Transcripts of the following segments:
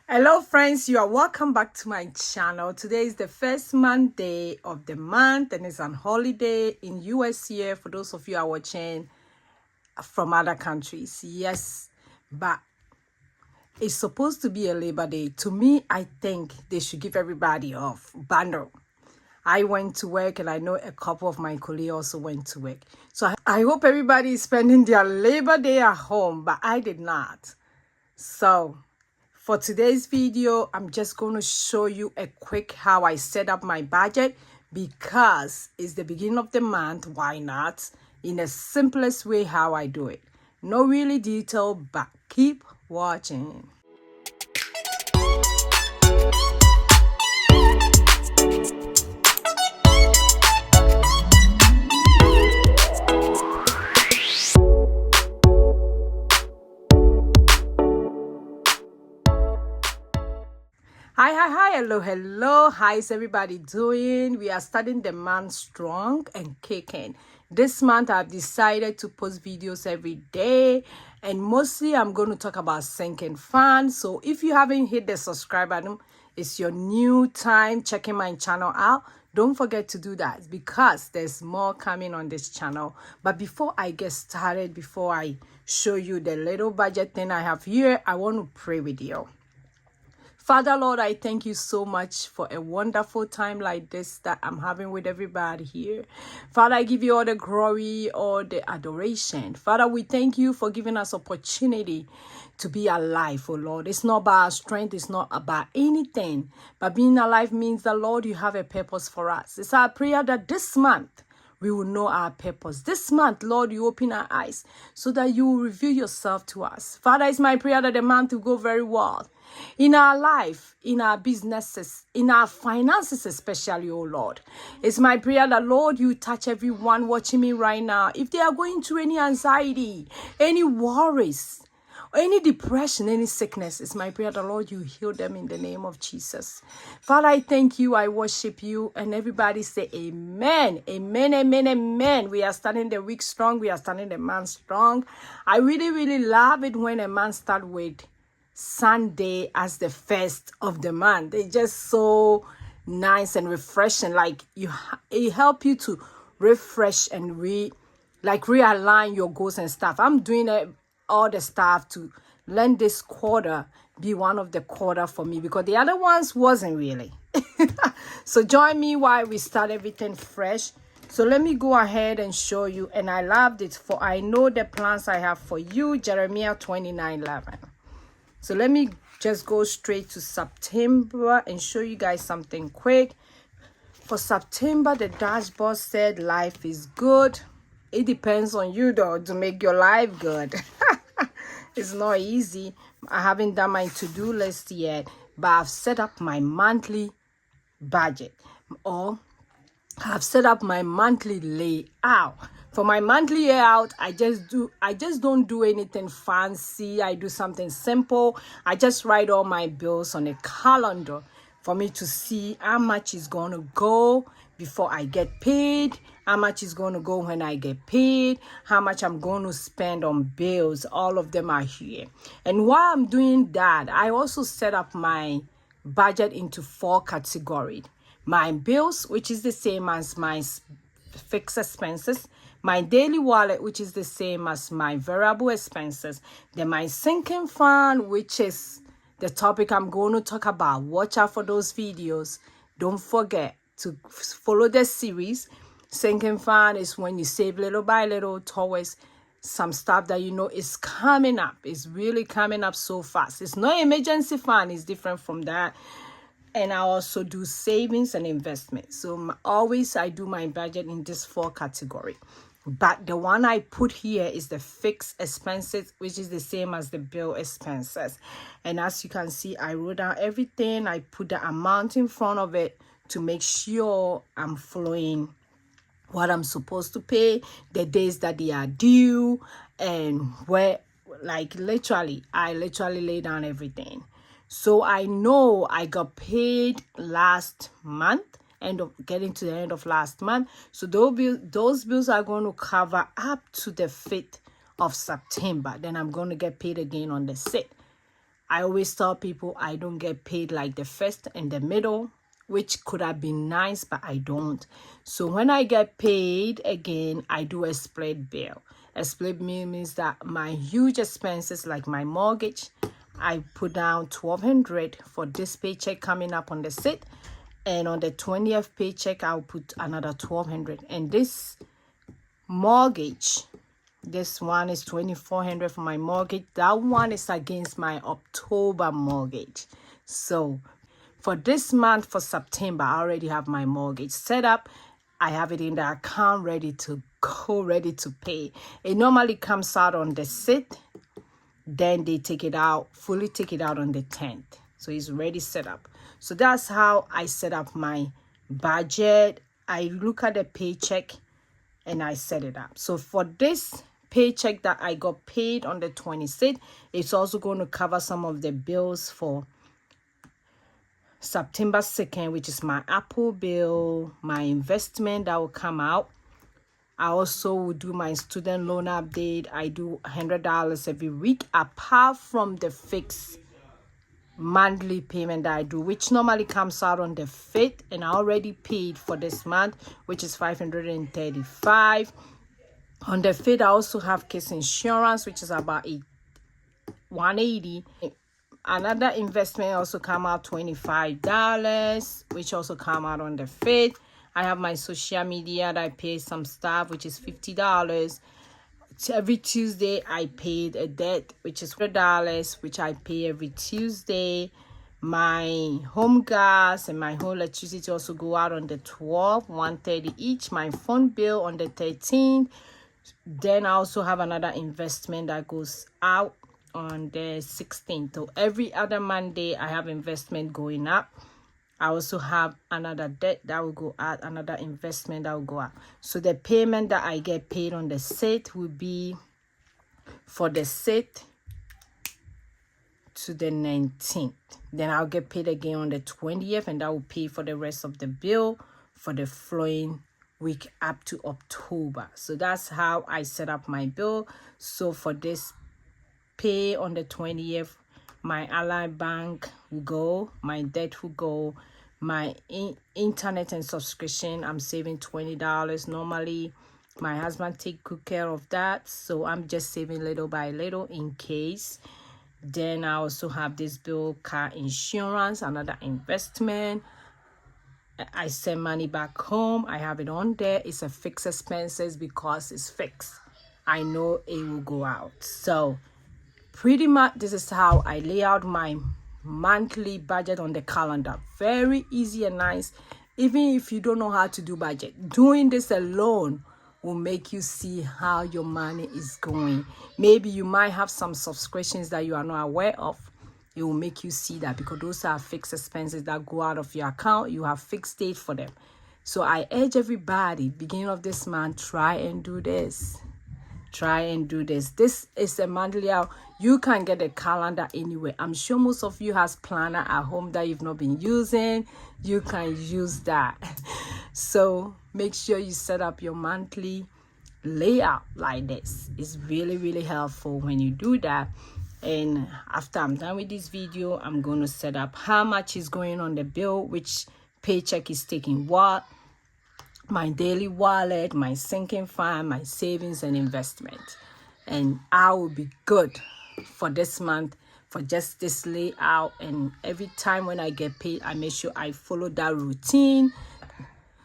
Hello friends, you are welcome back to my channel. Today is the first Monday of the month and it's on holiday in US here for those of you who are watching from other countries. Yes, but it's supposed to be a Labor Day. To me, I think they should give everybody off. Bundle. I went to work and I know a couple of my colleagues also went to work. So I hope everybody is spending their Labor Day at home, but I did not. So for today's video, I'm just going to show you a quick how I set up my budget because it's the beginning of the month. Why not? In the simplest way how I do it. No really detail, but keep watching. Hi, hello. How's everybody doing? We are starting the month strong and kicking. This month, I've decided to post videos every day, and mostly I'm going to talk about sinking funds. So if you haven't hit the subscribe button, it's your new time checking my channel out. Don't forget to do that because there's more coming on this channel. But before I get started, before I show you the little budget thing I have here, I want to pray with you. Father, Lord, I thank you so much for a wonderful time like this that I'm having with everybody here. Father, I give you all the glory, all the adoration. Father, we thank you for giving us opportunity to be alive, oh Lord. It's not about our strength, it's not about anything. But being alive means that, Lord, you have a purpose for us. It's our prayer that this month, we will know our purpose. This month, Lord, you open our eyes so that you will reveal yourself to us. Father, it's my prayer that the month will go very well. In our life, in our businesses, in our finances especially, oh Lord. It's my prayer that, Lord, you touch everyone watching me right now. If they are going through any anxiety, any worries, any depression, any sickness, it's my prayer that, Lord, you heal them in the name of Jesus. Father, I thank you. I worship you. And everybody say amen. Amen, amen, amen. We are starting the week strong. We are starting the month strong. I really love it when a month starts with Sunday as the first of the month. It's just so nice and refreshing. Like it help you to refresh and realign your goals and stuff. I'm doing all the stuff to learn this quarter be one of the quarter for me because the other ones wasn't really. So join me while we start everything fresh. So let me go ahead and show you. And I loved it, for I know the plans I have for you. Jeremiah 29:11. So let me just go straight to September and show you guys something quick. For September, the dashboard said life is good. It depends on you though to make your life good. It's not easy. I haven't done my to-do list yet, but I've set up my monthly budget, or I've set up my monthly layout. For my monthly layout, I just don't do anything fancy. I do something simple. I just write all my bills on a calendar for me to see how much is going to go before I get paid, how much is going to go when I get paid, how much I'm going to spend on bills. All of them are here. And while I'm doing that, I also set up my budget into 4 categories. My bills, which is the same as my fixed expenses, my daily wallet, which is the same as my variable expenses, then my sinking fund, which is the topic I'm going to talk about. Watch out for those videos. Don't forget to follow the series. Sinking fund is when you save little by little towards some stuff that you know is coming up. It's really coming up so fast. It's not emergency fund. It's different from that. And I also do savings and investments. So always I do my budget in this 4 category. But the one I put here is the fixed expenses, which is the same as the bill expenses. And as you can see, I wrote down everything. I put the amount in front of it to make sure I'm following what I'm supposed to pay, the days that they are due, and where, I literally lay down everything. So I know I got paid last month, getting to the end of last month. So those bills are going to cover up to the 5th of September. Then I'm going to get paid again on the 6th. I always tell people I don't get paid like the first and the middle, which could have been nice, but I don't. So when I get paid again, I do a split bill. A split bill means that my huge expenses like my mortgage, I put down $1,200 for this paycheck coming up on the 6th, and on the 20th paycheck I'll put another $1,200. And this mortgage, this one is $2,400 for my mortgage. That one is against my October mortgage. So for this month, for September, I already have my mortgage set up. I have it in the account ready to go, ready to pay. It normally comes out on the 6th. Then they take it out, fully take it out on the 10th. So it's already set up. So that's how I set up my budget. I look at the paycheck and I set it up. So for this paycheck that I got paid on the 26th, it's also going to cover some of the bills for September 2nd, which is my Apple bill, my investment that will come out. I also will do my student loan update. I do $100 every week, apart from the fixed monthly payment that I do, which normally comes out on the 5th, and I already paid for this month, which is $535. On the 5th, I also have case insurance, which is about $180. Another investment also come out $25, which also come out on the 5th. I have my social media that I pay some stuff, which is $50. Every Tuesday, I paid a debt, which is $100, which I pay every Tuesday. My home gas and my home electricity also go out on the 12th, $130 each. My phone bill on the 13th. Then I also have another investment that goes out on the 16th. So every other Monday, I have investment going up. I also have another debt that will go out, another investment that will go out. So the payment that I get paid on the 6th will be for the 6th to the 19th. Then I'll get paid again on the 20th, and that will pay for the rest of the bill for the following week up to October. So that's how I set up my bill. So for this pay on the 20th, my Ally Bank will go, my debt will go, my internet and subscription, I'm saving $20. Normally, my husband take good care of that, so I'm just saving little by little in case. Then I also have this bill, car insurance, another investment. I send money back home. I have it on there. It's a fixed expenses because it's fixed. I know it will go out. So pretty much this is how I lay out my monthly budget on the calendar. Very easy and nice. Even if you don't know how to do budget, doing this alone will make you see how your money is going. Maybe you might have some subscriptions that you are not aware of. It will make you see that, because those are fixed expenses that go out of your account. You have fixed date for them. So I urge everybody, beginning of this month, try and do this. Try and do this. This is a monthly out. You can get a calendar anywhere. I'm sure most of you has planner at home that you've not been using. You can use that. So make sure you set up your monthly layout like this. It's really, really helpful when you do that. And after I'm done with this video, I'm going to set up how much is going on the bill, which paycheck is taking what, my daily wallet, my sinking fund, my savings and investment. And I will be good for this month for just this layout. And every time when I get paid, I make sure I follow that routine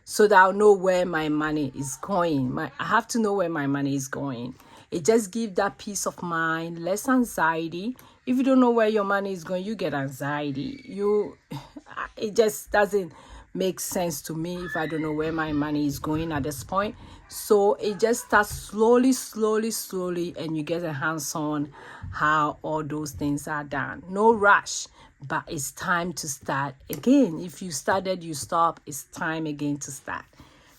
so that I'll know where my money is going. I have to know where my money is going. It just gives that peace of mind, less anxiety. If you don't know where your money is going, you get anxiety. It just doesn't make sense to me if I don't know where my money is going at this point. So it just starts slowly, and you get a hands on how all those things are done. No rush, but it's time to start again. If you started, you stop. It's time again to start.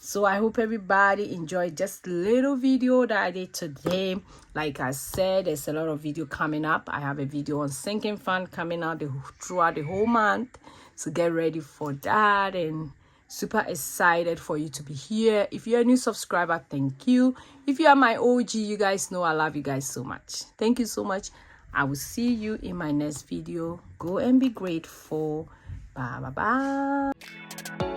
So I hope everybody enjoyed just a little video that I did today. Like I said, there's a lot of video coming up. I have a video on sinking fund coming out throughout the whole month. So get ready for that, and super excited for you to be here. If you're a new subscriber, thank you. If you are my OG, you guys know I love you guys so much. Thank you so much. I will see you in my next video. Go and be grateful. Bye bye bye.